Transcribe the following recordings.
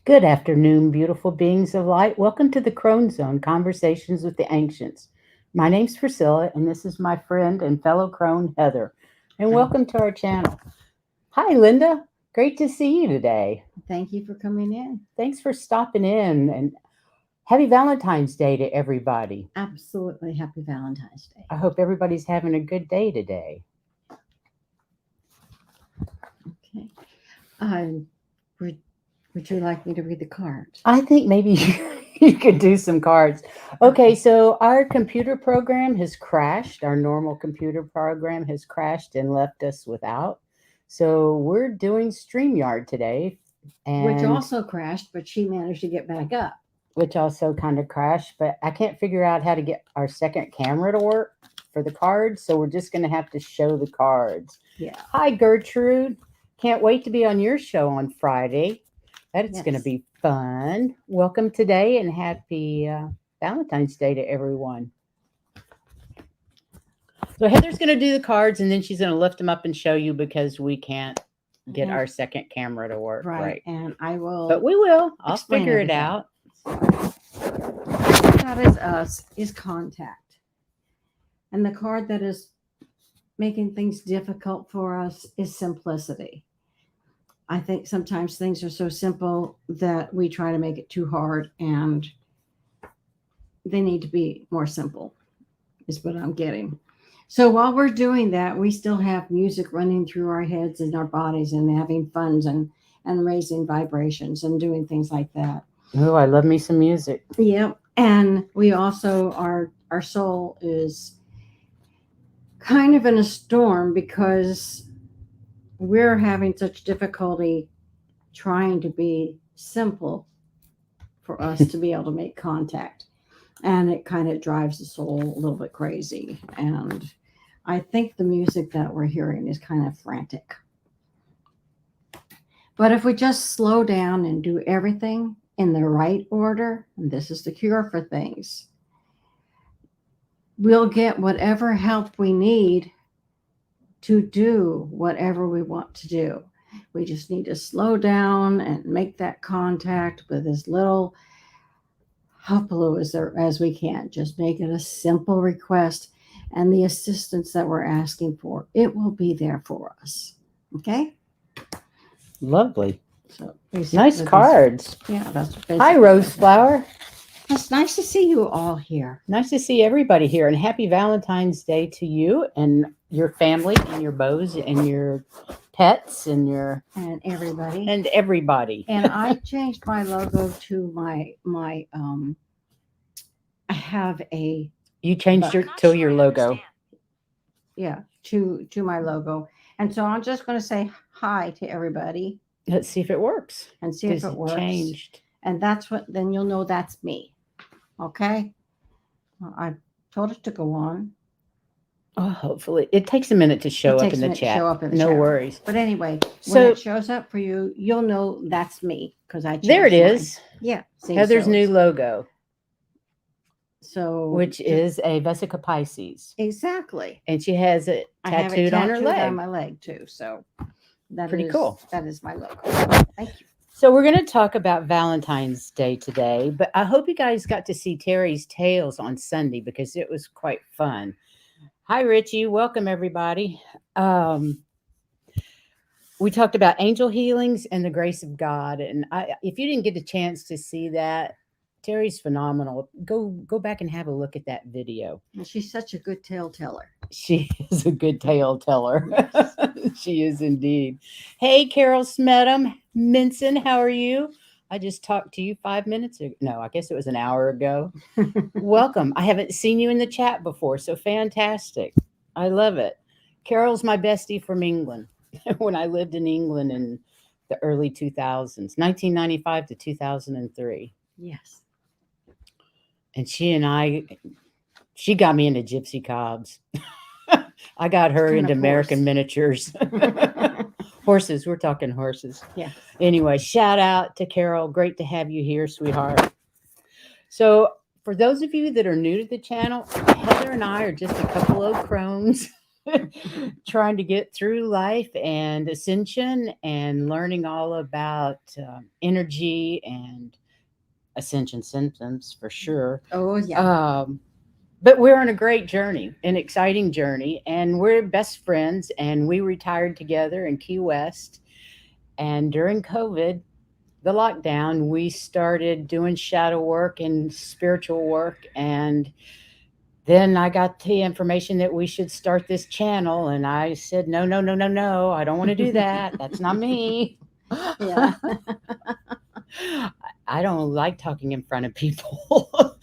Good afternoon, beautiful beings of light. Welcome to the Crone Zone, Conversations with the Ancients. My name's Priscilla, and this is my friend and fellow crone, Heather. And welcome to our channel. Hi, Linda. Great to see you today. Thank you for coming in. Thanks for stopping in, and happy Valentine's Day to everybody. Absolutely happy Valentine's Day. I hope everybody's having a good day today. Okay. Would you like me to read the cards? I think maybe you could do some cards. Okay, so our computer program has crashed. Our normal computer program has crashed and left us without. So we're doing StreamYard today. Which also crashed, but she managed to get back up. Which also kind of crashed, but I can't figure out how to get our second camera to work for the cards. So we're just going to have to show the cards. Yeah. Hi, Gertrude. Can't wait to be on your show on Friday. That's going to be fun. Welcome today and happy Valentine's Day to everyone. So Heather's going to do the cards and then she's going to lift them up and show you because we can't get our second camera to work. Right. And I will. But we will. I'll figure it out. That is us, is contact. And the card that is making things difficult for us is simplicity. I think sometimes things are so simple that we try to make it too hard, and they need to be more simple, is what I'm getting. So while we're doing that, we still have music running through our heads and our bodies and having fun and raising vibrations and doing things like that. Oh, I love me some music. Yep. And we also, our soul is kind of in a storm because we're having such difficulty trying to be simple for us to be able to make contact. And it kind of drives the soul a little bit crazy. And I think the music that we're hearing is kind of frantic. But if we just slow down and do everything in the right order, and this is the cure for things, we'll get whatever help we need to do whatever we want to do. We just need to slow down and make that contact with as little hullabaloo as we can. Just make it a simple request, and the assistance that we're asking for, it will be there for us. Okay? Lovely. So nice cards. Yeah, that's hi, Roseflower. It's nice to see you all here. Nice to see everybody here, and happy Valentine's Day to you and your family and your beaux and your pets and everybody. And I changed my logo to my I have a. You changed your logo. Yeah, to my logo, and so I'm just going to say hi to everybody. Let's see if it works. And see if it works. Changed. And then you'll know that's me. Okay? Well, I told it to go on. Oh, hopefully. It takes a minute to show up in the chat. No worries. But anyway, when it shows up for you, you'll know that's me because I changed there it is. Mine. Yeah. See, Heather's new logo. So which is a Vesica Pisces. Exactly. And she has it tattooed on her leg. On my leg too. So that pretty cool. That is my logo. Thank you. So we're going to talk about Valentine's Day today, but I hope you guys got to see Terry's Tales on Sunday because it was quite fun. Hi, Richie. Welcome, everybody. We talked about angel healings and the grace of God. And if you didn't get a chance to see that, Terry's phenomenal. Go back and have a look at that video. And she's such a good tale teller. She is a good tale teller. Yes. She is indeed. Hey, Carol Smedham Minson, how are you? I just talked to you 5 minutes ago. No, I guess it was an hour ago. Welcome. I haven't seen you in the chat before, so fantastic. I love it. Carol's my bestie from England. When I lived in England in the early 2000s, 1995 to 2003. Yes. And she got me into gypsy cobs. I got her into American miniatures. Horses. We're talking horses. Yeah. Anyway, shout out to Carol. Great to have you here, sweetheart. So for those of you that are new to the channel, Heather and I are just a couple of crones trying to get through life and ascension and learning all about energy and ascension symptoms for sure. Oh, yeah. But we're on a great journey, an exciting journey, and we're best friends. And we retired together in Key West. And during COVID, the lockdown, we started doing shadow work and spiritual work. And then I got the information that we should start this channel. And I said, no, no, no, no, no. I don't want to do that. That's not me. Yeah. I don't like talking in front of people.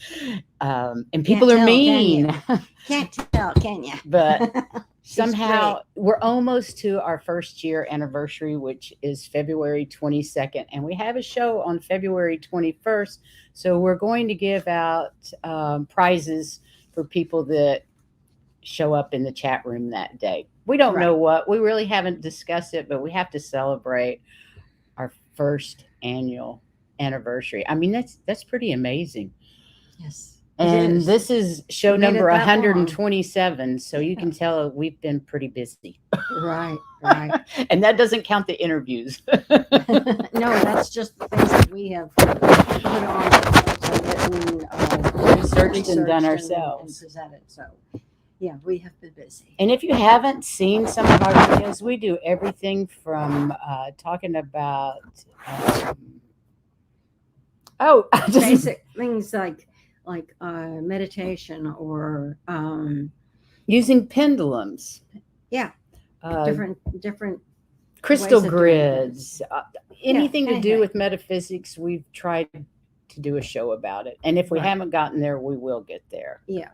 And people Can't are tell, can mean. you? Can't tell, can you? But She's somehow great. we're almost to our first year anniversary, which is February 22nd. And we have a show on February 21st. So we're going to give out prizes for people that show up in the chat room that day. We don't know Right. what, we really haven't discussed it, but we have to celebrate our first annual anniversary. I mean, that's pretty amazing. Yes. And It is. this is show We made it number that long. 127, so you can tell we've been pretty busy. Right, right. And that doesn't count the interviews. No, that's just the things that we have put on and written, Researched and done and ourselves. presented. So, yeah, we have been busy. And if you haven't seen some of our videos, we do everything from talking about Basic things like meditation or using pendulums. Yeah, different crystal ways of doing grids, anything to do anything. with metaphysics. We've tried to do a show about it, and if we Right. haven't gotten there, we will get there. Yeah,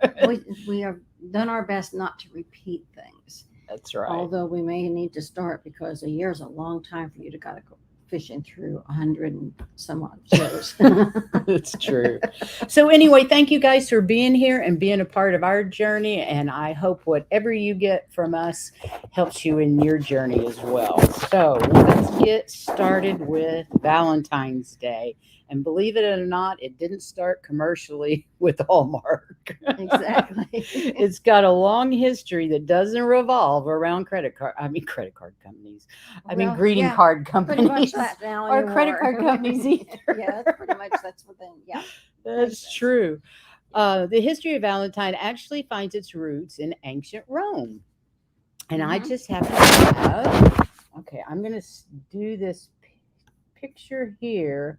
we have done our best not to repeat things. That's right. Although we may need to start because a year is a long time for you to gotta go fishing through 100 and some odd shows. It's true. So anyway, thank you guys for being here and being a part of our journey. And I hope whatever you get from us helps you in your journey as well. So let's get started with Valentine's Day. And believe it or not, it didn't start commercially with Hallmark. Exactly. It's got a long history that doesn't revolve around credit card companies. Well, greeting yeah, card Pretty much companies. that now Or credit anymore. card companies either. Yeah, that's pretty much that's within. Yeah, That's sense. true. The history of Valentine actually finds its roots in ancient Rome. And I Mhm. just happen to have, okay, I'm going to do this picture here.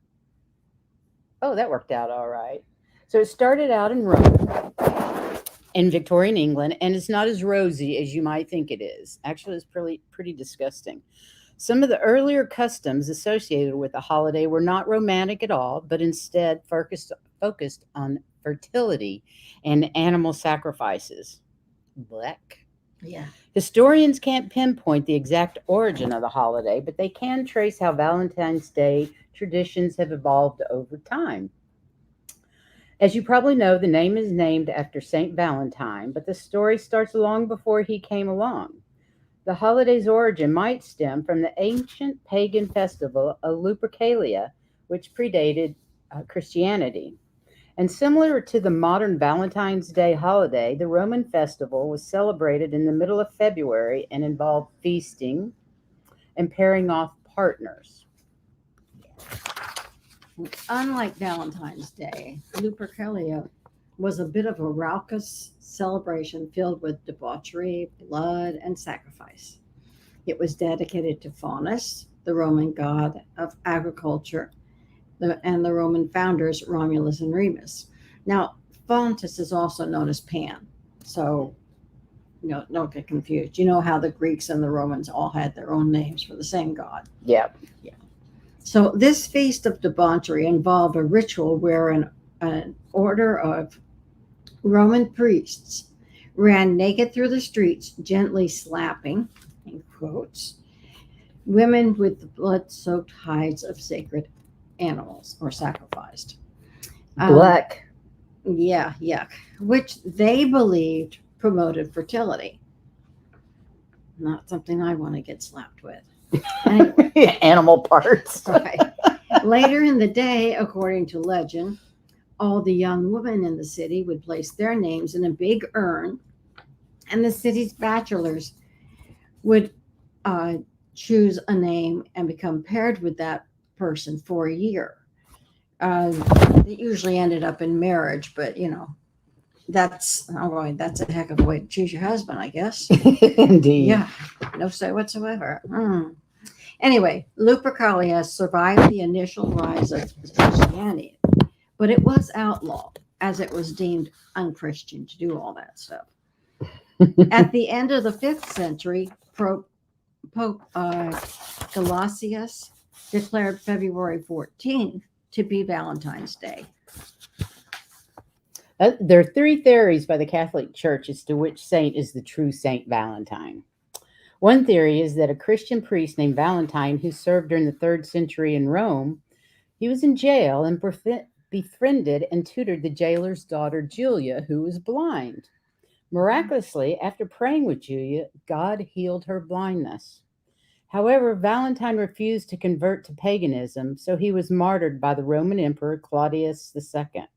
Oh, that worked out all right. So it started out in Rome, in Victorian England, and it's not as rosy as you might think it is. Actually, it's pretty disgusting. Some of the earlier customs associated with the holiday were not romantic at all, but instead focused on fertility and animal sacrifices. Black. Yeah. Historians can't pinpoint the exact origin of the holiday, but they can trace how Valentine's Day traditions have evolved over time. As you probably know, the name is named after Saint Valentine, but the story starts long before he came along. The holiday's origin might stem from the ancient pagan festival of Lupercalia, which predated Christianity. And similar to the modern Valentine's Day holiday, the Roman festival was celebrated in the middle of February and involved feasting and pairing off partners. Unlike Valentine's Day, Lupercalia was a bit of a raucous celebration filled with debauchery, blood, and sacrifice. It was dedicated to Faunus, the Roman god of agriculture, and the Roman founders Romulus and Remus. Now, Faunus is also known as Pan, so don't get confused. You know how the Greeks and the Romans all had their own names for the same god. Yeah. So this feast of debauchery involved a ritual where an order of Roman priests ran naked through the streets, gently slapping, in quotes, women with the blood-soaked hides of sacred animals or sacrificed. Black. Yeah, yuck. Which they believed promoted fertility. Not something I want to get slapped with. Anyway. Animal parts. Right. Later in the day, according to legend, all the young women in the city would place their names in a big urn And the city's bachelors would choose a name and become paired with that person for a year. Uh, it usually ended up in marriage, but that's that's a heck of a way to choose your husband, I guess. Indeed. Yeah, no say whatsoever. Anyway, Lupercalia survived the initial rise of Christianity, but it was outlawed as it was deemed unchristian to do all that stuff. At the end of the 5th century, Pope Gelasius declared February 14th to be Valentine's Day. There are 3 theories by the Catholic Church as to which saint is the true Saint Valentine. One theory is that a Christian priest named Valentine, who served during the 3rd century in Rome, he was in jail and befriended and tutored the jailer's daughter, Julia, who was blind. Miraculously, after praying with Julia, God healed her blindness. However, Valentine refused to convert to paganism, so he was martyred by the Roman Emperor Claudius II.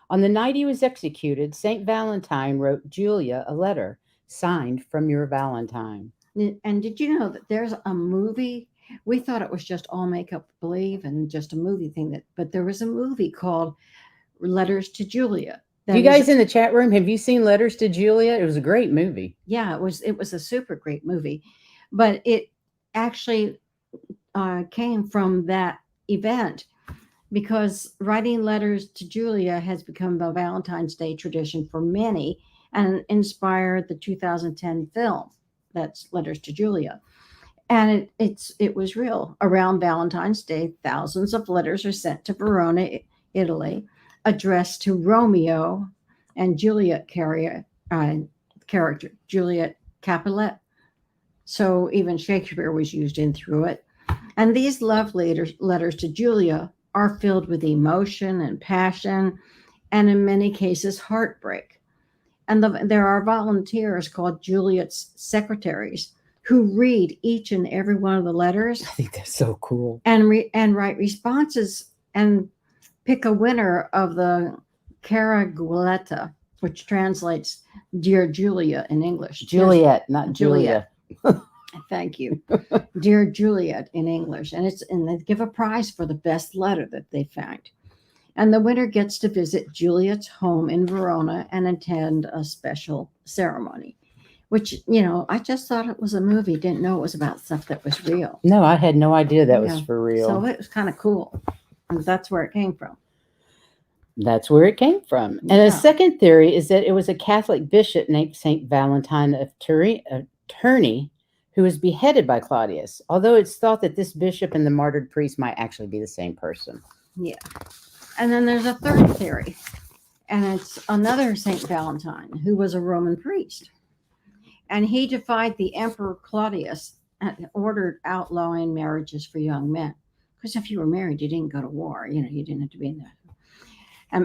On the night he was executed, St. Valentine wrote Julia a letter signed from your Valentine. And did you know that there's a movie? We thought it was just all make-up believe and just a movie thing, but there was a movie called Letters to Julia. You guys in the chat room, have you seen Letters to Julia? It was a great movie. Yeah, it was a super great movie, but it actually came from that event, because writing letters to Julia has become a Valentine's Day tradition for many and inspired the 2010 film that's Letters to Julia. And it was real. Around Valentine's Day, thousands of letters are sent to Verona, Italy, addressed to Romeo and Juliet character, Juliet Capulet. So even Shakespeare was used in through it. And these love letters to Julia are filled with emotion and passion, and in many cases, heartbreak. And there are volunteers called Juliet's secretaries who read each and every one of the letters. I think that's so cool. And write responses and pick a winner of the Caragueletta, which translates Dear Julia in English. Juliet, not Julia. Thank you. Dear Juliet in English. And they give a prize for the best letter that they find. And the winner gets to visit Juliet's home in Verona and attend a special ceremony, which, I just thought it was a movie, didn't know it was about stuff that was real. No, I had no idea that was for real. So it was kind of cool. And that's where it came from. That's where it came from. And a second theory is that it was a Catholic bishop named St. Valentine of Terni who was beheaded by Claudius, although it's thought that this bishop and the martyred priest might actually be the same person. Yeah. And then there's a third theory, and it's another St. Valentine who was a Roman priest. And he defied the Emperor Claudius and ordered outlawing marriages for young men. Because if you were married, you didn't go to war. You didn't have to be in there.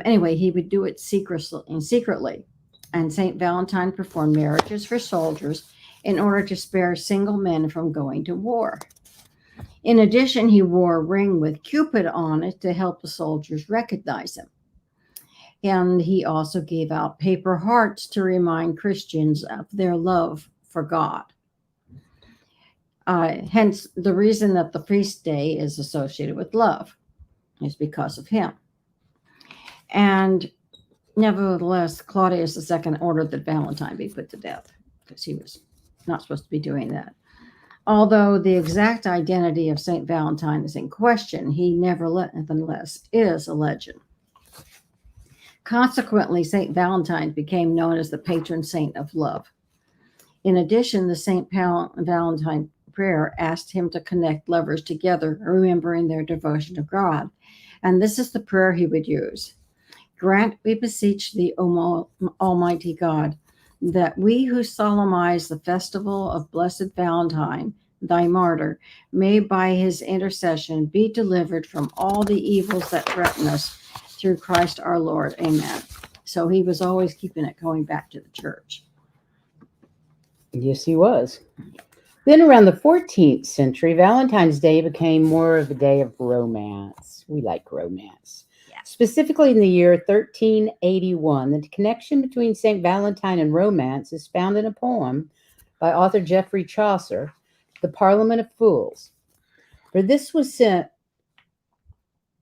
Anyway, he would do it secretly. And St. Valentine performed marriages for soldiers in order to spare single men from going to war. In addition, he wore a ring with Cupid on it to help the soldiers recognize him. And he also gave out paper hearts to remind Christians of their love for God. Hence, the reason that the feast day is associated with love is because of him. And nevertheless, Claudius II ordered that Valentine be put to death because he was not supposed to be doing that. Although the exact identity of St. Valentine is in question, he nevertheless is a legend. Consequently, St. Valentine became known as the patron saint of love. In addition, the St. Valentine prayer asked him to connect lovers together, remembering their devotion to God. And this is the prayer he would use. Grant, we beseech thee, O Almighty God, that we who solemnize the festival of Blessed Valentine, thy martyr, may by his intercession be delivered from all the evils that threaten us through Christ our Lord. Amen. So he was always keeping it going back to the church. Yes, he was. Then around the 14th century, Valentine's Day became more of a day of romance. We like romance. Specifically in the year 1381, the connection between St. Valentine and romance is found in a poem by author Geoffrey Chaucer, The Parliament of Fools. For this was sent,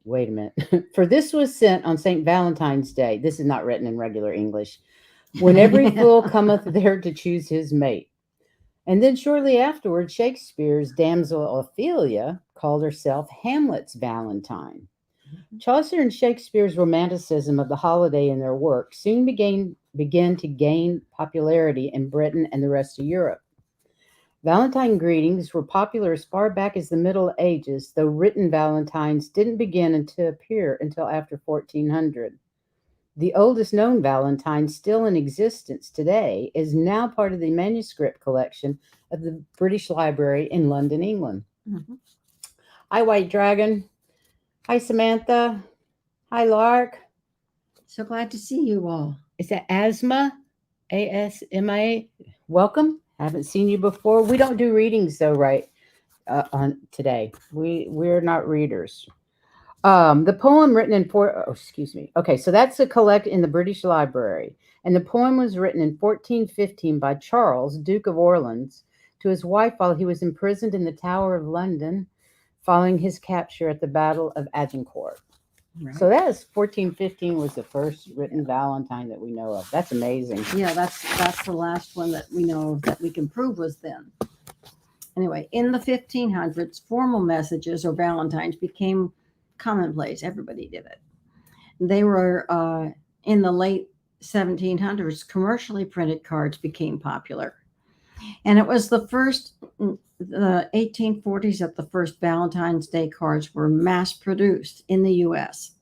wait a minute, for this was sent on St. Valentine's Day. This is not written in regular English. When every fool cometh there to choose his mate. And then shortly afterward, Shakespeare's damsel Ophelia called herself Hamlet's Valentine. Chaucer and Shakespeare's romanticism of the holiday in their work soon began to gain popularity in Britain and the rest of Europe. Valentine greetings were popular as far back as the Middle Ages, though written valentines didn't begin to appear until after 1400. The oldest known Valentine still in existence today is now part of the manuscript collection of the British Library in London, England. Mhm. Hi, White Dragon. Hi, Samantha. Hi, Lark. So glad to see you all. Is that Asma? ASMA? Welcome. Haven't seen you before. We don't do readings though, right? On today, we're not readers. The poem written in excuse me. Okay, so that's a collect in the British Library, and the poem was written in 1415 by Charles, Duke of Orleans, to his wife while he was imprisoned in the Tower of London, following his capture at the Battle of Agincourt. Right. So that is 1415 was the first written Valentine that we know of. That's amazing. Yeah, that's the last one that we know of that we can prove was then. Anyway, in the 1500s, formal messages or Valentines became commonplace. Everybody did it. They were in the late 1700s, commercially printed cards became popular. And it was the 1840s that the first Valentine's Day cards were mass produced in the US.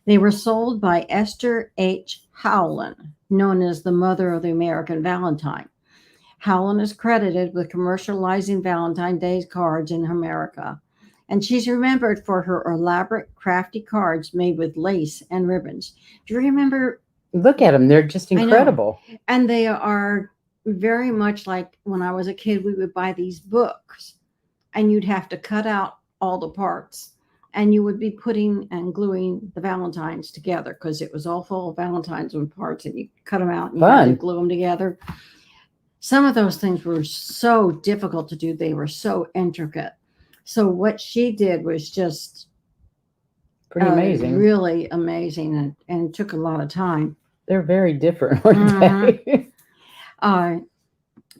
They were sold by Esther H. Howland, known as the mother of the American Valentine. Howland is credited with commercializing Valentine's Day cards in America, and she's remembered for her elaborate, crafty cards made with lace and ribbons. Do you remember? Look at them. They're just incredible. And they are very much like when I was a kid, we would buy these books and you'd have to cut out all the parts and you would be putting and gluing the Valentines together because it was all full of Valentines and parts and you cut them out and you had to glue them together. Some of those things were so difficult to do. They were so intricate. So what she did was just pretty amazing, really amazing, and took a lot of time. They're very different, aren't they?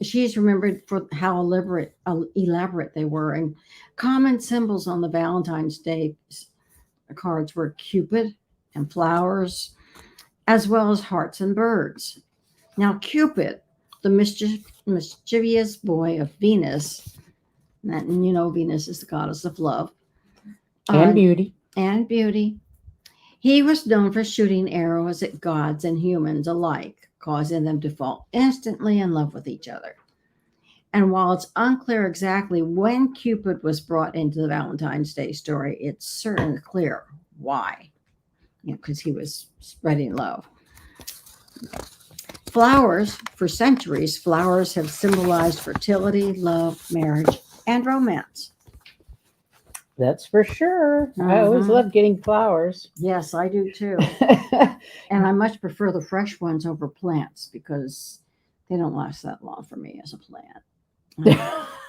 She's remembered for how elaborate they were, and common symbols on the Valentine's Day cards were Cupid and flowers, as well as hearts and birds. Now, Cupid, the mischievous boy of Venus, and you know Venus is the goddess of love and beauty. And beauty. He was known for shooting arrows at gods and humans alike, causing them to fall instantly in love with each other. And while it's unclear exactly when Cupid was brought into the Valentine's Day story, it's certainly clear why. Because he was spreading love. Flowers, for centuries, flowers have symbolized fertility, love, marriage, and romance. That's for sure. I always love getting flowers. Yes, I do too. And I much prefer the fresh ones over plants because they don't last that long for me as a plant.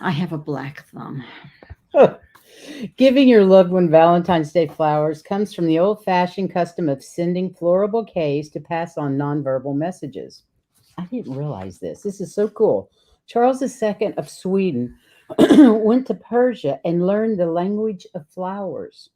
I have a black thumb. Giving your loved one Valentine's Day flowers comes from the old-fashioned custom of sending floral bouquets to pass on nonverbal messages. I didn't realize this. This is so cool. Charles II of Sweden went to Persia and learned the language of flowers.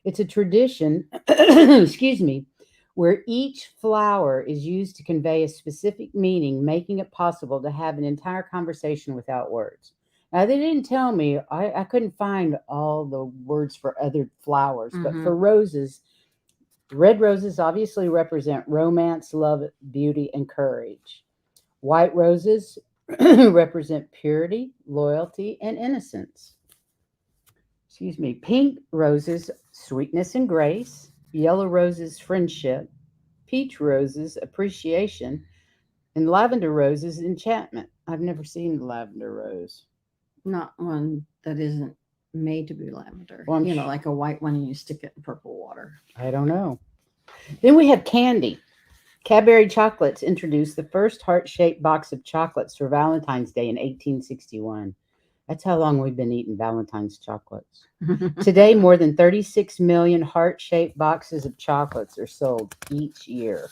It's a tradition, excuse me, where each flower is used to convey a specific meaning, making it possible to have an entire conversation without words. Now, they didn't tell me, I couldn't find all the words for other flowers, but for roses, red roses obviously represent romance, love, beauty, and courage. White roses represent purity, loyalty, and innocence. Excuse me. Pink roses, sweetness and grace. Yellow roses, friendship. Peach roses, appreciation. And lavender roses, enchantment. I've never seen the lavender rose. Not one that isn't made to be lavender? Well, I'm you know, sh- like a white one and you stick it in purple water. I don't know. Then we have candy. Cadbury Chocolates introduced the first heart-shaped box of chocolates for Valentine's Day in 1861. That's how long we've been eating Valentine's chocolates. Today, more than 36 million heart-shaped boxes of chocolates are sold each year.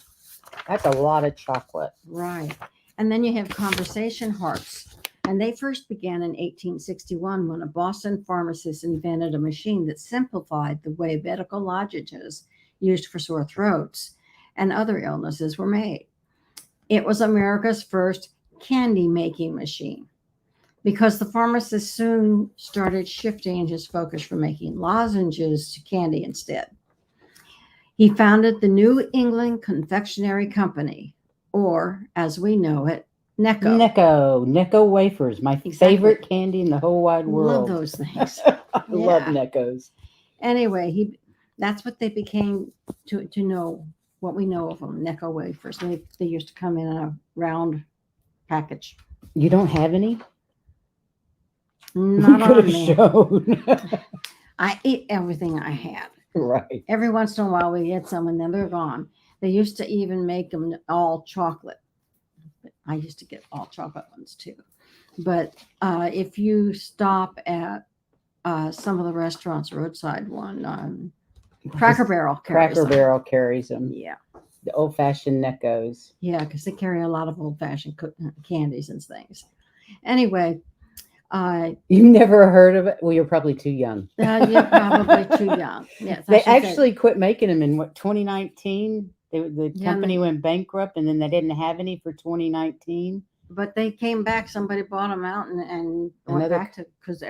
That's a lot of chocolate. Right. And then you have conversation hearts. And they first began in 1861 when a Boston pharmacist invented a machine that simplified the way medical lozenges used for sore throats and other illnesses were made. It was America's first candy making machine because the pharmacist soon started shifting his focus from making lozenges to candy instead. He founded the New England Confectionery Company, or as we know it, Necco. Necco wafers, my Exactly. favorite candy in the whole wide world. Love those things. I love Yeah. Neccos. Anyway, that's what they became to know what we know of them, Necco wafers. They used to come in a round package. You don't have any? Not We could on have me. shown. I eat everything I had. Right. Every once in a while we get some and then they're gone. They used to even make them all chocolate. I used to get all chocolate ones too. But if you stop at some of the restaurants, roadside one, Cracker Barrel carries Cracker them. Barrel carries them. Yeah. The old-fashioned Neccos. Yeah, because they carry a lot of old-fashioned candies and things. Anyway, You never heard of it? Well, you're probably too young. you're probably too young. Yes, I They should say. actually quit making them in 2019. The Yeah, company went bankrupt, and then they didn't have any for 2019. But they came back. Somebody bought them out and went Another- back to because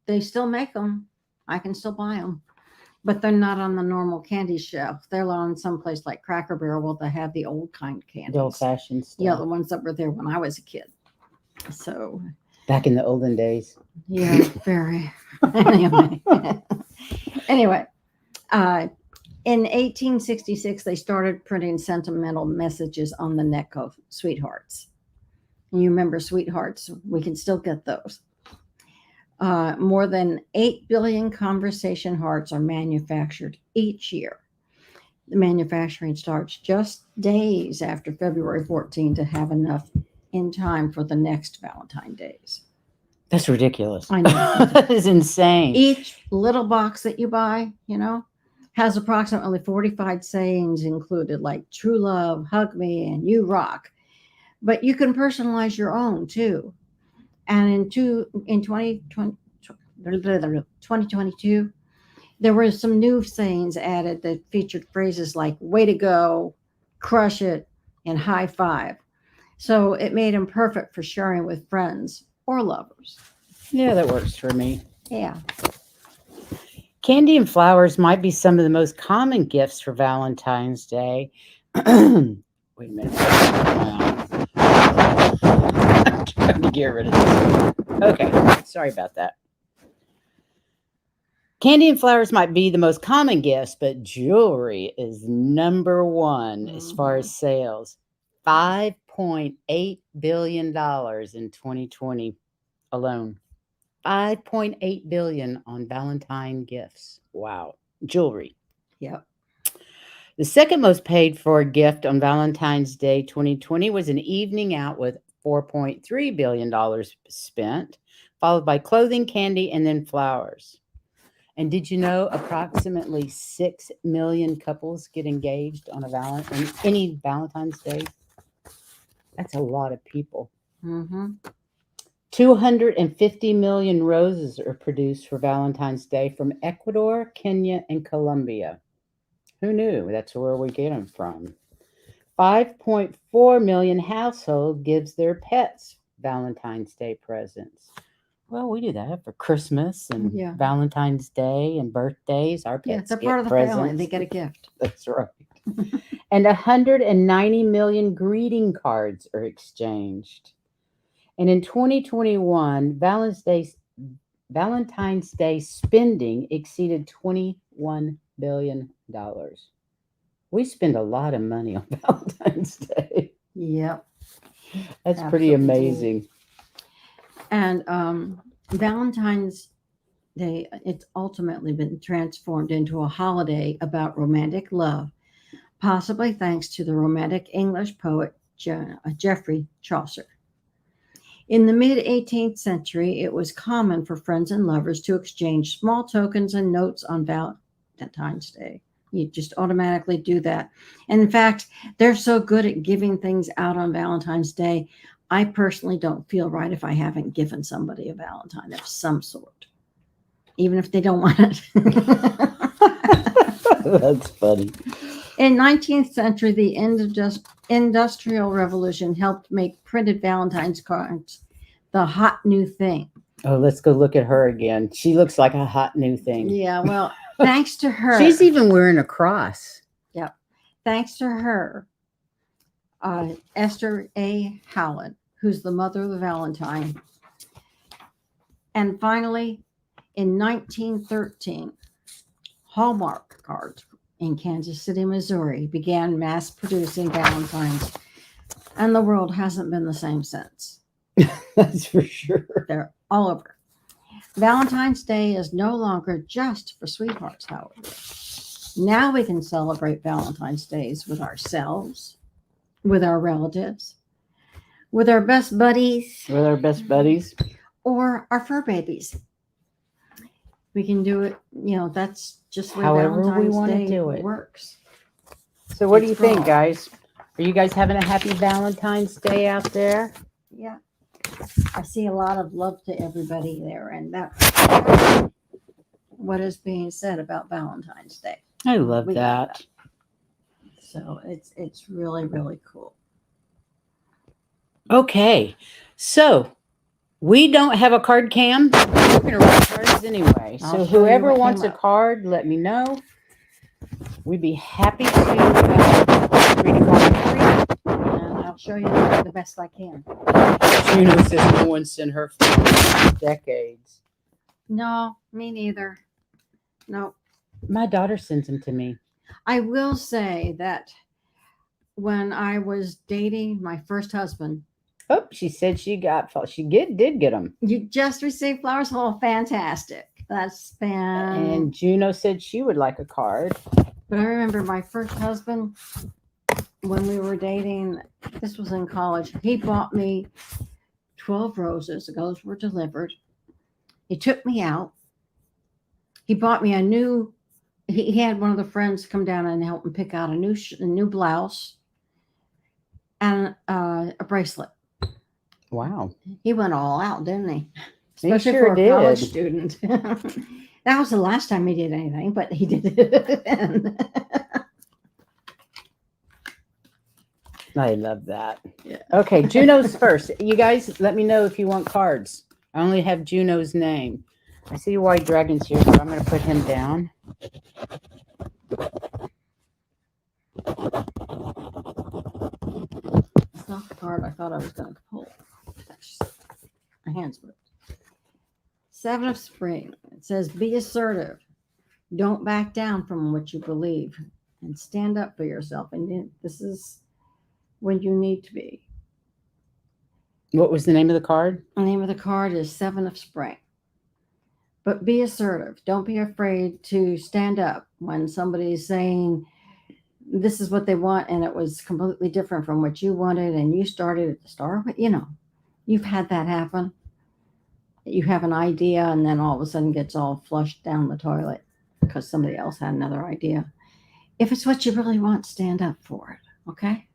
they still make them. I can still buy them, but they're not on the normal candy shelf. They're on someplace like Cracker Barrel. Well, they have the old kind candies. The old-fashioned stuff. Yeah, the ones that were there when I was a kid. So Back in the olden days. yeah, very. Anyway, in 1866, they started printing sentimental messages on the neck of sweethearts. And you remember sweethearts? We can still get those. More than 8 billion conversation hearts are manufactured each year. The manufacturing starts just days after February 14 to have enough in time for the next Valentine's Days. That's ridiculous. I know. That is insane. Each little box that you buy, has approximately 45 sayings included, like true love, hug me, and you rock. But you can personalize your own too. And in 2022, there were some new sayings added that featured phrases like way to go, crush it, and high five. So it made them perfect for sharing with friends or lovers. Yeah, that works for me. Yeah. Candy and flowers might be some of the most common gifts for Valentine's Day. Wait a minute. I'm trying to get rid of this. Okay, sorry about that. Candy and flowers might be the most common gifts, but jewelry is number one as far as sales. $5.8 billion in 2020 alone. $5.8 billion on Valentine gifts. Wow. Jewelry. Yep. The second most paid for gift on Valentine's Day 2020 was an evening out with $4.3 billion spent, followed by clothing, candy, and then flowers. And did you know approximately 6 million couples get engaged on any Valentine's Day? That's a lot of people. Mm-hmm. 250 million roses are produced for Valentine's Day from Ecuador, Kenya, and Colombia. Who knew? That's where we get them from. 5.4 million households gives their pets Valentine's Day presents. Well, we do that for Christmas and Valentine's Day and birthdays. Our pets they're get part of the presents. family. They get a gift. That's right. And 190 million greeting cards are exchanged. And in 2021, Valentine's Day spending exceeded $21 billion. We spend a lot of money on Valentine's Day. Yep. That's pretty amazing. And Valentine's it's ultimately been transformed into a holiday about romantic love, possibly thanks to the romantic English poet Geoffrey Chaucer. In the mid 18th century, it was common for friends and lovers to exchange small tokens and notes on Valentine's Day. You just automatically do that. And in fact, they're so good at giving things out on Valentine's Day. I personally don't feel right if I haven't given somebody a Valentine of some sort, even if they don't want it. That's funny. In 19th century, the Industrial Revolution helped make printed Valentine's cards the hot new thing. Oh, let's go look at her again. She looks like a hot new thing. Yeah, well, thanks to her. She's even wearing a cross. Yep. Thanks to her, Esther A. Howland, who's the mother of the Valentine. And finally, in 1913, Hallmark cards in Kansas City, Missouri began mass producing Valentines, and the world hasn't been the same since. That's for sure. They're all over. Valentine's Day is no longer just for sweethearts, however. Now we can celebrate Valentine's Days with ourselves, with our relatives, with our best buddies, Or our fur babies. We can do it, that's just the way however we Valentine's want to Day do it. works. So what do It's you think, wrong. guys? Are you guys having a happy Valentine's Day out there? Yeah. I see a lot of love to everybody there, and that's what is being said about Valentine's Day. I love We got that. So it's really, really cool. Okay. So we don't have a card cam. We're going to write cards anyway. I'll So show you whoever what wants came a up. card, let me know. We'd be happy to read a card for you. And I'll show you the best I can. Juno says no one sent her for decades. No, me neither. No. My daughter sends them to me. I will say that when I was dating my first husband, Oh, she said she did get them. you just received flowers. Oh, fantastic. That's And Juno said she would like a card. But I remember my first husband, when we were dating, this was in college, he bought me 12 roses. Those were delivered. He took me out. He bought me he had one of the friends come down and help him pick out a new blouse and a bracelet. Wow. He went all out, didn't he? He Especially sure for a college did. student. That was the last time he did anything, but he did it. I love that. Yeah. Okay, Juno's first. You guys, let me know if you want cards. I only have Juno's name. I see White Dragon's here, so I'm going to put him down. It's not the card I thought I was going to pull. My hands moved. Seven of Spring. It says, be assertive. Don't back down from what you believe and stand up for yourself. And this is when you need to be. What was the name of the card? The name of the card is Seven of Spring. But be assertive. Don't be afraid to stand up when somebody's saying this is what they want and it was completely different from what you wanted and you started at the start. But you've had that happen. You have an idea and then all of a sudden gets all flushed down the toilet because somebody else had another idea. If it's what you really want, stand up for it. Okay?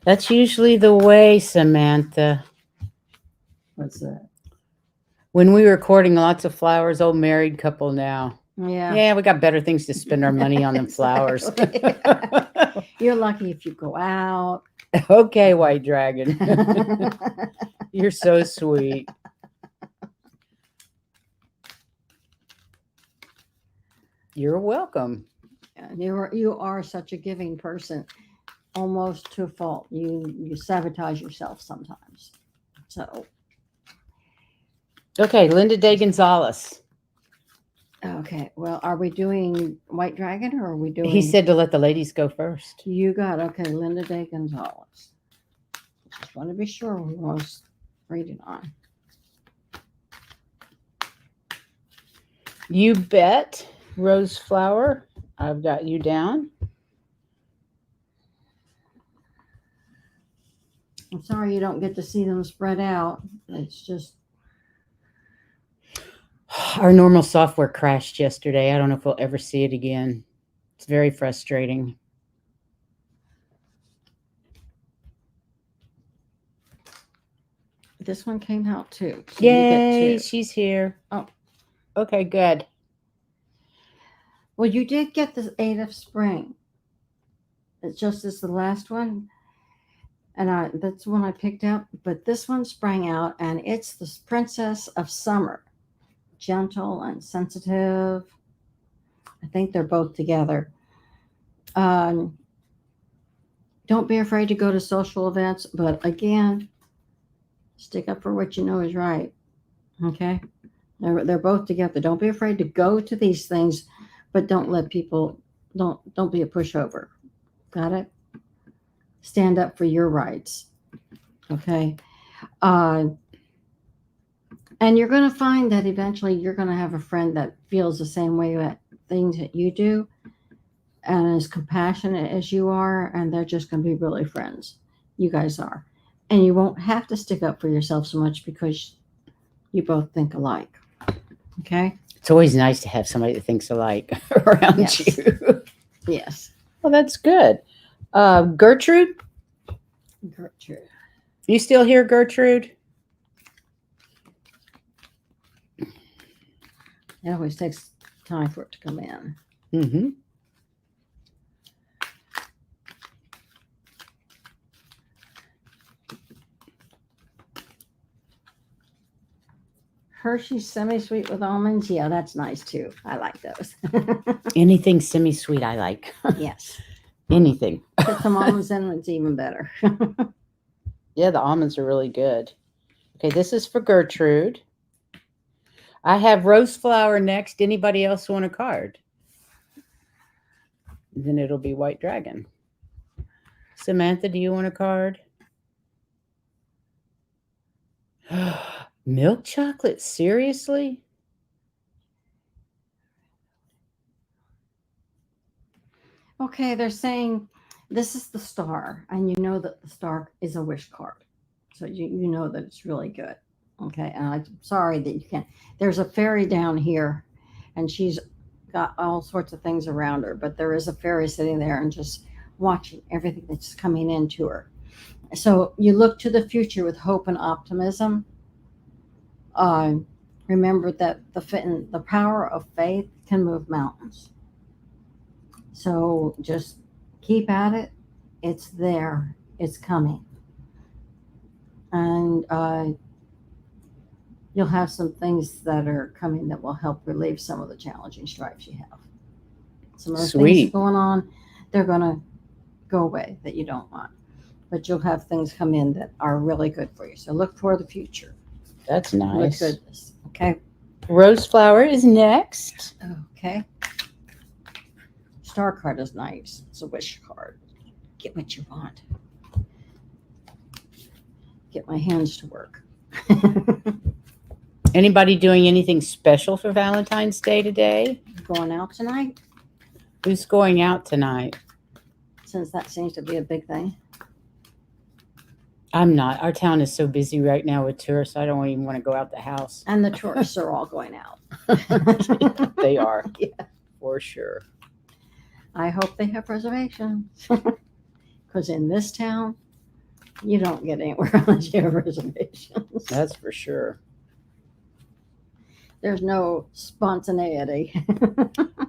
That's usually the way, Samantha. What's that? When we were courting lots of flowers, old married couple now. Yeah. Yeah, we got better things to spend our money on than flowers. You're lucky if you go out. Okay, White Dragon. You're so sweet. You're welcome. You are such a giving person, almost to a fault. You sabotage yourself sometimes. So Okay, Linda Day Gonzalez. okay, well, are we doing White Dragon or are we doing? He said to let the ladies go first. You got Linda Day Gonzalez. Just want to be sure we was reading on. You bet. Rose flower. I've got you down. I'm sorry you don't get to see them spread out. It's just, Our normal software crashed yesterday. I don't know if we'll ever see it again. It's very frustrating. this one came out too. So you get Yay, two. she's here. Oh. Okay, good. Well, you did get the Eight of Spring. It's just as the last one. And that's the one I picked up. But this one sprang out, and it's the Princess of Summer. Gentle and sensitive. I think they're both together. Don't be afraid to go to social events, but again, stick up for what you know is right. Okay, they're both together. Don't be afraid to go to these things, but don't let people don't be a pushover. Got it? Stand up for your rights. Okay, and you're going to find that eventually you're going to have a friend that feels the same way about things that you do, and as compassionate as you are, and they're just going to be really friends. You guys are. And you won't have to stick up for yourself so much because you both think alike. Okay? It's always nice to have somebody that thinks alike around Yes. you. Yes. Well, that's good. Gertrude, Gertrude. you still here, Gertrude? It always takes time for it to come in. Mm-hmm. Hershey's semi-sweet with almonds. Yeah, that's nice too. I like those. Anything semi-sweet I like. Yes. Anything. Put some almonds in, it's even better. Yeah, the almonds are really good. Okay, this is for Gertrude. I have rose flower next. Anybody else want a card? Then it'll be white dragon. Samantha, do you want a card? Milk chocolate? Seriously? Okay, they're saying this is the star, and you know that the star is a wish card. So you know that it's really good. Okay, and I'm sorry that you can't. There's a fairy down here, and she's got all sorts of things around her, but there is a fairy sitting there and just watching everything that's coming into her. So you look to the future with hope and optimism. Uh, remember that the power of faith can move mountains. So just keep at it. It's there. It's coming. And you'll have some things that are coming that will help relieve some of the challenging stripes you have. Some of the things going on, they're going to go away that you don't want. But you'll have things come in that are really good for you. So look for the future. That's Look nice. goodness. Okay. Rose flower is next. Okay. Star card is nice. It's a wish card. Get what you want. Get my hands to work. Anybody doing anything special for Valentine's Day today? Going out tonight? Who's going out tonight? Since that seems to be a big thing. I'm not. Our town is so busy right now with tourists. I don't even want to go out the house. And the tourists are all going out. They are. Yeah. For sure. I hope they have reservations. Because in this town, you don't get anywhere unless you have reservations. That's for sure. There's no spontaneity.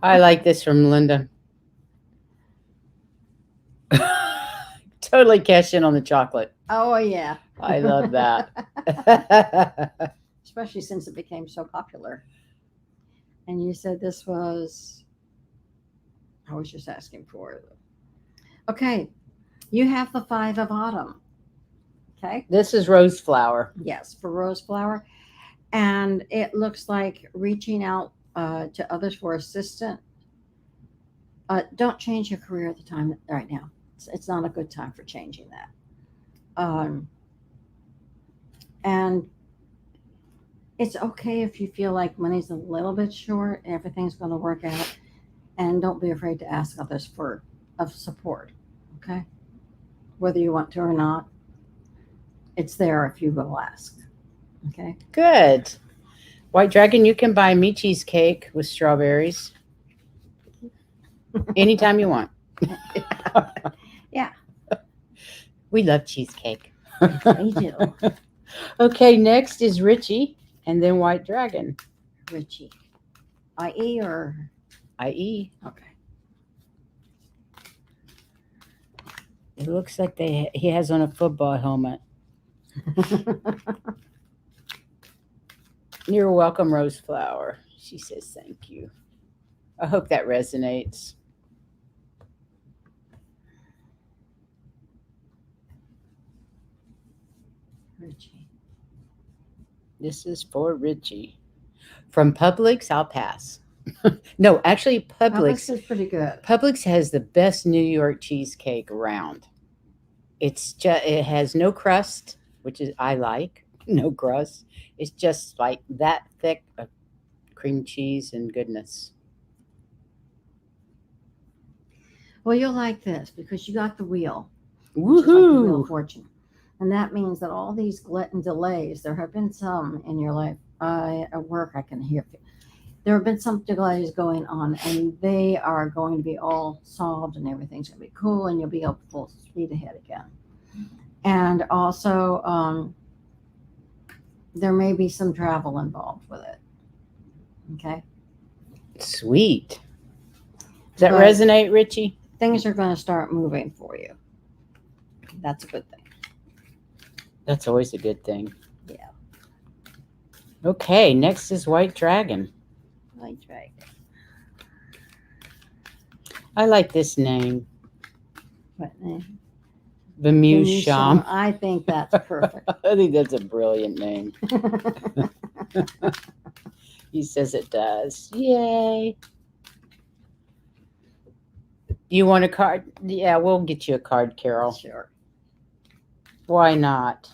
I like this from Linda. Totally cash in on the chocolate. Oh, yeah. I love that. Especially since it became so popular. And you said this was, I was just asking for it. Okay. You have the 5 of autumn. Okay. This is rose flower. Yes, for rose flower. And it looks like reaching out to others for assistance. Don't change your career at the time right now. It's not a good time for changing that. And it's okay if you feel like money's a little bit short. Everything's going to work out, and don't be afraid to ask others for of support. Okay, whether you want to or not, it's there if you will ask. Okay. Good. White Dragon, you can buy me cheesecake with strawberries anytime you want. Yeah, We love cheesecake. they do. Okay, next is Richie and then White Dragon. Richie, IE or I.e. okay. It looks like he has on a football helmet. You're welcome, Roseflower. She says thank you. I hope that resonates. Richie. This is for Richie. From Publix, I'll pass. No, actually, Publix is pretty good. Publix has the best New York cheesecake around. It has no crust, which is I like. No crust. It's just like that thick of cream cheese and goodness. Well, you'll like this because you got the wheel, which is like the Wheel Woohoo! of Fortune. And that means that all these delays, there have been some in your life. At work, I can hear. There have been some delays going on, and they are going to be all solved, and everything's going to be cool, and you'll be up full speed ahead again. And also, there may be some travel involved with it. Okay. Sweet. Does that But resonate, Richie? things are going to start moving for you. That's a good thing. That's always a good thing. Yeah. Okay, next is White Dragon. White Dragon. I like this name. What name? Bemusham. I think that's perfect. I think that's a brilliant name. He says it does. Yay. You want a card? Yeah, we'll get you a card, Carol. Sure. Why not?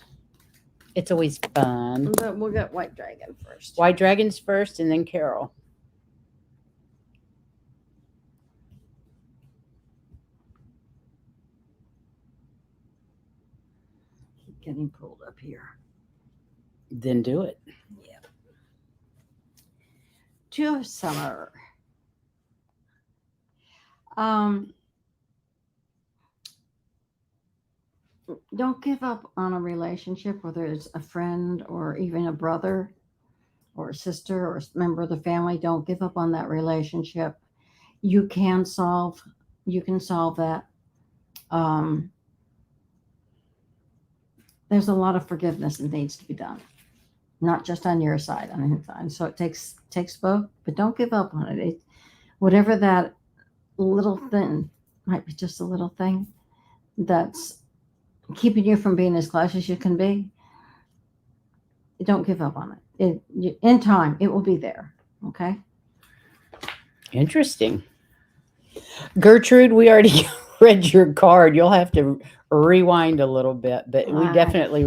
It's always fun. But we'll get White Dragon first. White Dragon's first and then Carol. Keep getting pulled up here. Then do it. Yeah. Two of Summer. Don't give up on a relationship, whether it's a friend or even a brother or a sister or a member of the family. Don't give up on that relationship. You can solve that. There's a lot of forgiveness that needs to be done, not just on your side, on his side. So it takes both, but don't give up on it. Whatever that little thing might be, just a little thing that's keeping you from being as close as you can be. Don't give up on it. In time, it will be there. Okay. Interesting. Gertrude, we already read your card. You'll have to rewind a little bit, but we definitely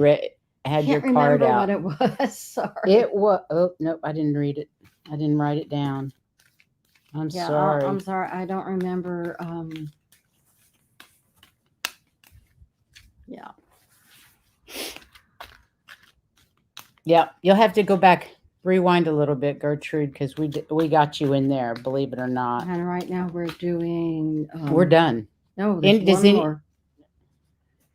had your card out. Can't remember what it was. Sorry. It was. Oh nope, I didn't read it. I didn't write it down. I'm sorry. I'm sorry. I don't remember. Yeah. Yeah, you'll have to go back, rewind a little bit, Gertrude, because we got you in there. Believe it or not. And right now we're doing. We're done. No, there's one more.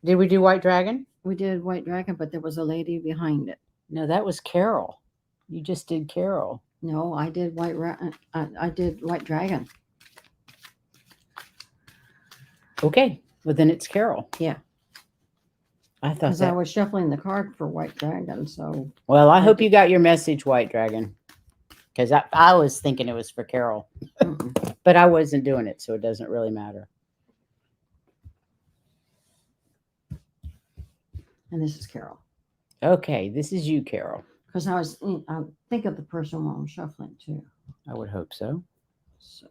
Did we do White Dragon? We did White Dragon, but there was a lady behind it. No, that was Carol. You just did Carol. No, I did I did White Dragon. Okay, well then it's Carol. Yeah. I thought Because that. I was shuffling the card for White Dragon, so. Well, I hope you got your message, White Dragon, because I was thinking it was for Carol, but I wasn't doing it, so it doesn't really matter. And this is Carol. Okay, this is you, Carol. Because I think of the person while I'm shuffling too. I would hope so. So.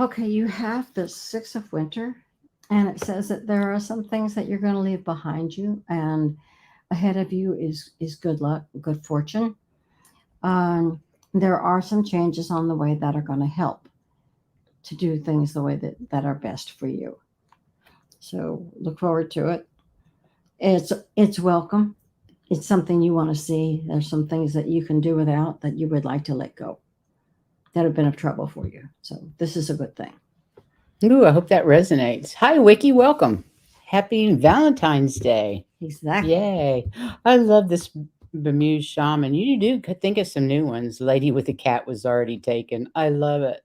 Okay, you have the Six of Winter, and it says that there are some things that you're going to leave behind you, and ahead of you is good luck, good fortune. There are some changes on the way that are going to help to do things the way that are best for you. So look forward to it. It's welcome. It's something you want to see. There's some things that you can do without that you would like to let go that have been of trouble for you. So this is a good thing. Ooh, I hope that resonates. Hi, Wiki. Welcome. Happy Valentine's Day. Exactly. Yay. I love this bemused shaman. You do think of some new ones. Lady with the cat was already taken. I love it.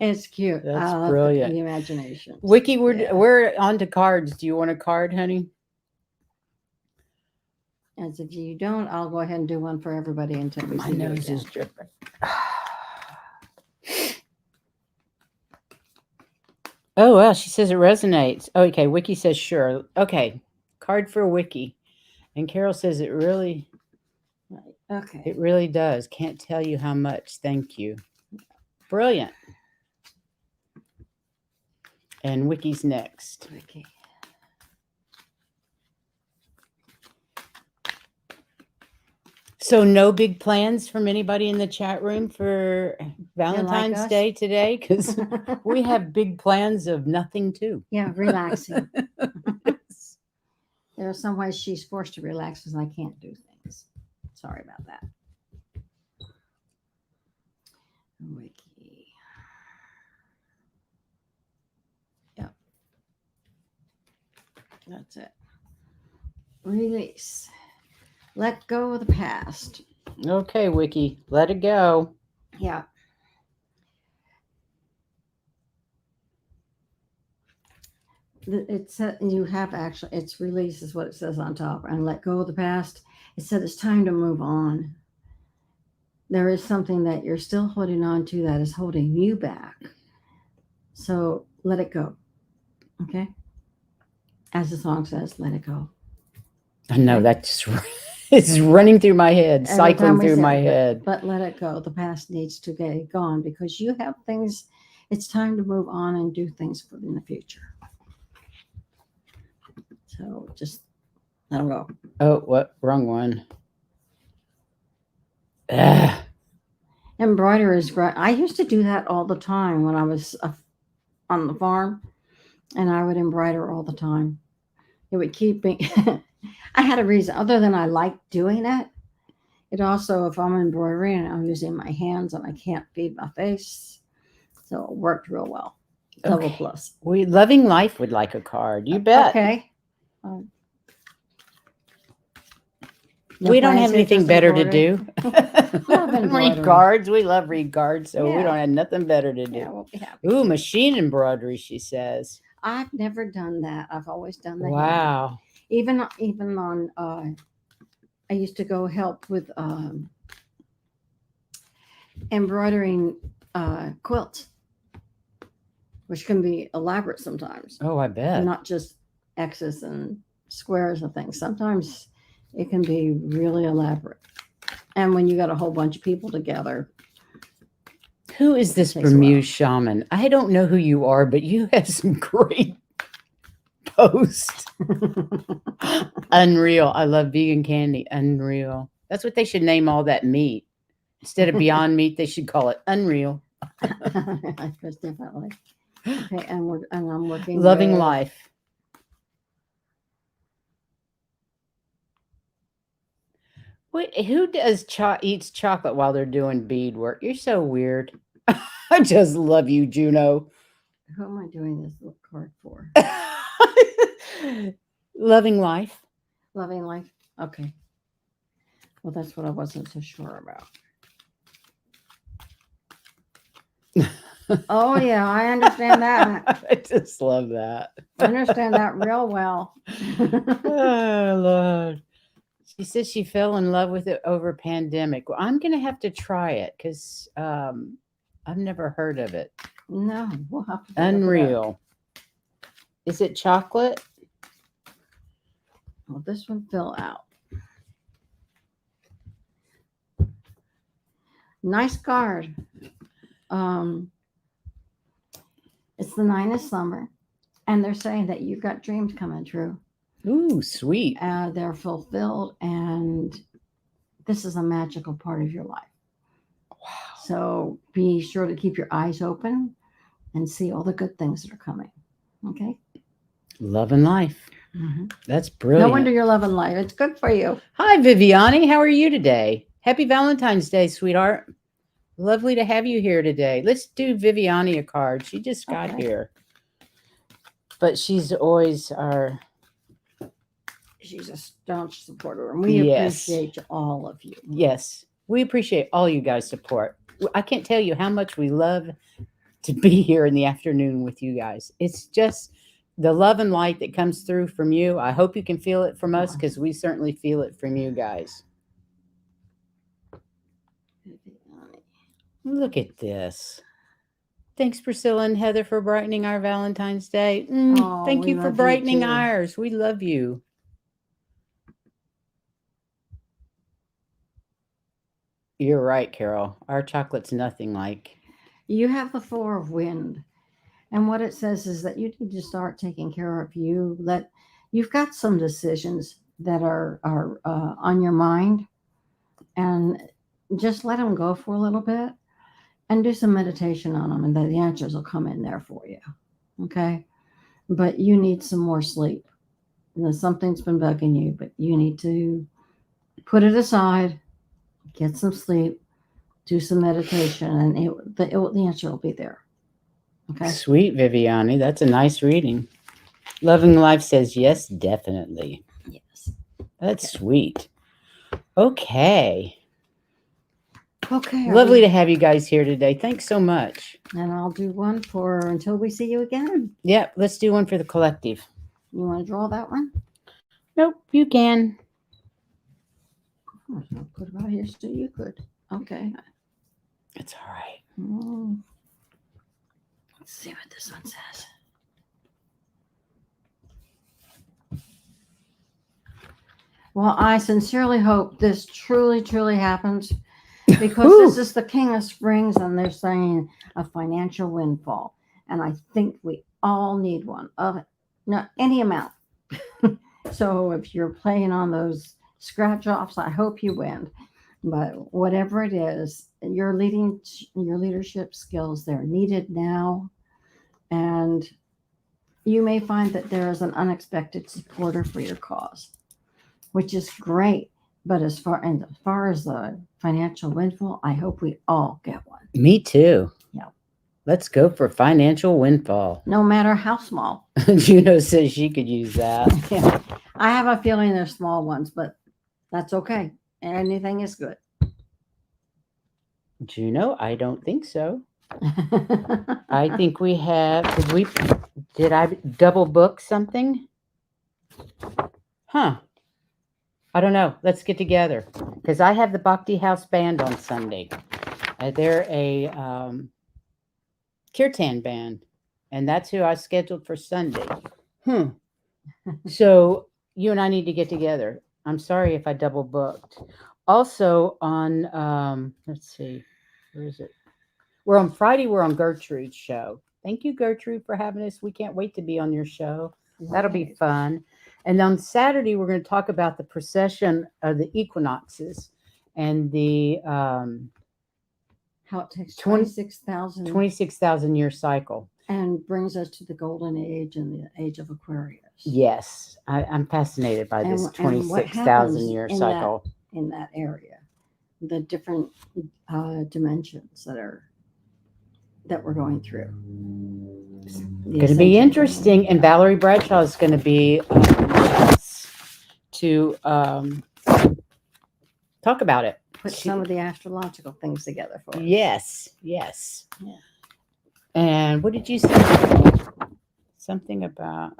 It's cute. That's I love brilliant. the imagination. Wiki, we're on to cards. Do you want a card, honey? As if you don't, I'll go ahead and do one for everybody until we My see you nose again. is dripping. Oh, well, she says it resonates. Okay, Wiki says sure. Okay, card for Wiki. And Carol says it really Okay. It really does. Can't tell you how much. Thank you. Brilliant. And Wiki's next. Okay. So no big plans from anybody in the chat room for Valentine's us? Day today? Because we have big plans of nothing too. Yeah, relaxing. There are some ways she's forced to relax because I can't do things. Sorry about that. Wiki. Yep. That's it. Release. Let go of the past. Okay, Wiki, let it go. Yeah. It said you have actually, it's release is what it says on top, and let go of the past. It said it's time to move on. There is something that you're still holding on to that is holding you back. So let it go. Okay? As the song says, let it go. I know Okay? that's it's running through my head, Every cycling time we through say my it, head. But let it go. The past needs to get gone because you have things. It's time to move on and do things for in the future. So just let them go. Oh, what? Wrong one. Ugh. Embroidery is great. I used to do that all the time when I was on the farm, and I would embroider all the time. It would keep me. I had a reason other than I liked doing it. It also, if I'm embroidering, I'm using my hands and I can't feed my face, so it worked real well. Double Okay. plus. Loving Life would like a card. You bet. Okay. We don't have anything better to do. Read cards. We love read cards, so we don't have nothing better to do. Yeah, we'll be happy. Ooh, machine embroidery, she says. I've never done that. I've always done that. Wow. Even on I used to go help with embroidering quilts, which can be elaborate sometimes. Oh, I bet. Not just X's and squares and things. Sometimes it can be really elaborate. And when you got a whole bunch of people together. Who is this bemused shaman? I don't know who you are, but you have some great posts. Unreal. I love vegan candy. Unreal. That's what they should name all that meat. Instead of Beyond Meat, they should call it Unreal. That's definitely. Okay, and I'm working. Loving Life. Wait, who does eats chocolate while they're doing bead work? You're so weird. I just love you, Juno. Who am I doing this little card for? Loving Life. Loving Life. Okay. Well, that's what I wasn't so sure about. Oh yeah, I understand that. I just love that. I understand that real well. Oh Lord. She says she fell in love with it over pandemic. Well, I'm gonna have to try it because I've never heard of it. No, we'll have to. Unreal. Is it chocolate? Well, this one fell out. Nice card. It's the 9 of summer, and they're saying that you've got dreams coming true. Ooh, sweet. They're fulfilled, and this is a magical part of your life. Wow. So be sure to keep your eyes open and see all the good things that are coming. Okay. Love and life. Mhm. That's brilliant. No wonder you're loving life. It's good for you. Hi, Viviani. How are you today? Happy Valentine's Day, sweetheart. Lovely to have you here today. Let's do Viviani a card. She just got Okay. here. But she's always our... She's a staunch supporter, and we Yes. appreciate all of you. Yes. We appreciate all you guys' support. I can't tell you how much we love to be here in the afternoon with you guys. It's just the love and light that comes through from you. I hope you can feel it from us, because we certainly feel it from you guys. Look at this. Thanks, Priscilla and Heather, for brightening our Valentine's Day. Oh, Thank we you for love you brightening too. ours. We love you. You're right, Carol. Our chocolate's nothing like... You have the 4 of wind. And what it says is that you need to start taking care of you. That you've got some decisions that are on your mind, and just let them go for a little bit and do some meditation on them, and the answers will come in there for you. Okay. But you need some more sleep. Something's been bugging you, but you need to put it aside, get some sleep, do some meditation, and the answer will be there. Okay. Sweet, Viviani. That's a nice reading. Loving Life says yes, definitely. Yes. That's sweet. Okay. Okay. Lovely to have you guys here today. Thanks so much. And I'll do one for until we see you again. Yeah, let's do one for the collective. You want to draw that one? Nope, you can. I'll put it right here so you could. Okay. It's all right. Let's see what this one says. Well, I sincerely hope this truly, truly happens, because this is the King of Springs, and they're saying a financial windfall. And I think we all need one of not any amount. So if you're playing on those scratch offs, I hope you win. But whatever it is, your leadership skills, they're needed now. And you may find that there is an unexpected supporter for your cause, which is great. But as far as the financial windfall, I hope we all get one. Me too. Yeah. Let's go for financial windfall. No matter how small. Juno says she could use that. Yeah. I have a feeling they're small ones, but that's okay. Anything is good. Juno, I don't think so. I think we have... Did I double book something? Huh. I don't know. Let's get together, because I have the Bhakti House Band on Sunday. They're a kirtan band, and that's who I scheduled for Sunday. So you and I need to get together. I'm sorry if I double booked. Also on, let's see, where is it? We're on Friday. We're on Gertrude's show. Thank you, Gertrude, for having us. We can't wait to be on your show. That'll be fun. And on Saturday, we're going to talk about the precession of the equinoxes and the How it takes 26,000 year cycle. and brings us to the golden age and the age of Aquarius. Yes, I'm fascinated by this And what 26,000 year happens cycle. in that area, the different dimensions that we're going through. Going to be interesting, and Valerie Bradshaw is going to be to talk about it. Put some of the astrological things together for us. Yes, yes. Yeah. And what did you say? Something about...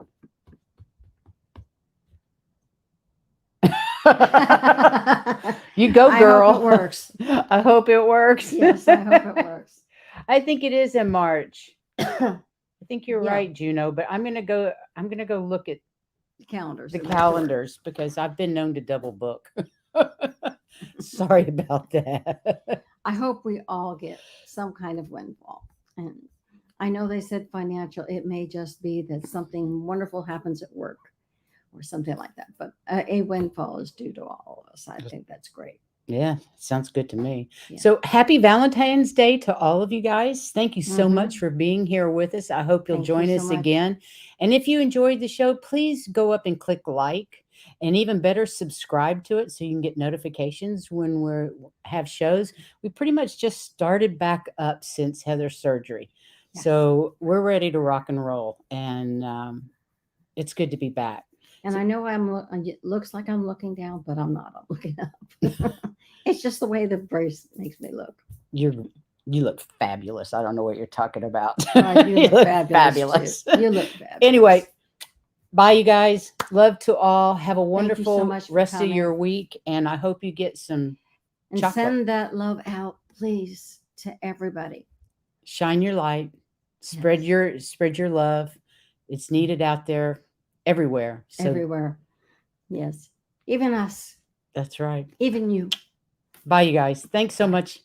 You go, girl. I hope it works. I hope it works. Yes, I hope it works. I think it is in March. I think you're Yeah. right, Juno, but I'm gonna go look at The calendars. the calendars, because I've been known to double book. Sorry about that. I hope we all get some kind of windfall. And I know they said financial, it may just be that something wonderful happens at work or something like that. But a windfall is due to all of us. I think that's great. Yeah, sounds good to me. Yeah. So happy Valentine's Day to all of you guys. Thank you so Mhm. much for being here with us. I hope you'll Thank you join so us much. again. And if you enjoyed the show, please go up and click like, and even better, subscribe to it so you can get notifications when we have shows. We pretty much just started back up since Heather's surgery. Yes. So we're ready to rock and roll. And it's good to be back. And I know it looks like I'm looking down, but I'm not. I'm looking up. It's just the way the brace makes me look. You look fabulous. I don't know what you're talking about. You look fabulous. Too. You look fabulous. Anyway, bye, you guys. Love to all. Have a Thank you so wonderful much for rest of coming. your week, and I hope you get some And chocolate. send that love out, please, to everybody. Shine your light. Spread your love. It's needed out there everywhere. So Everywhere. Yes. Even us. that's right. Even you. Bye, you guys. Thanks so much.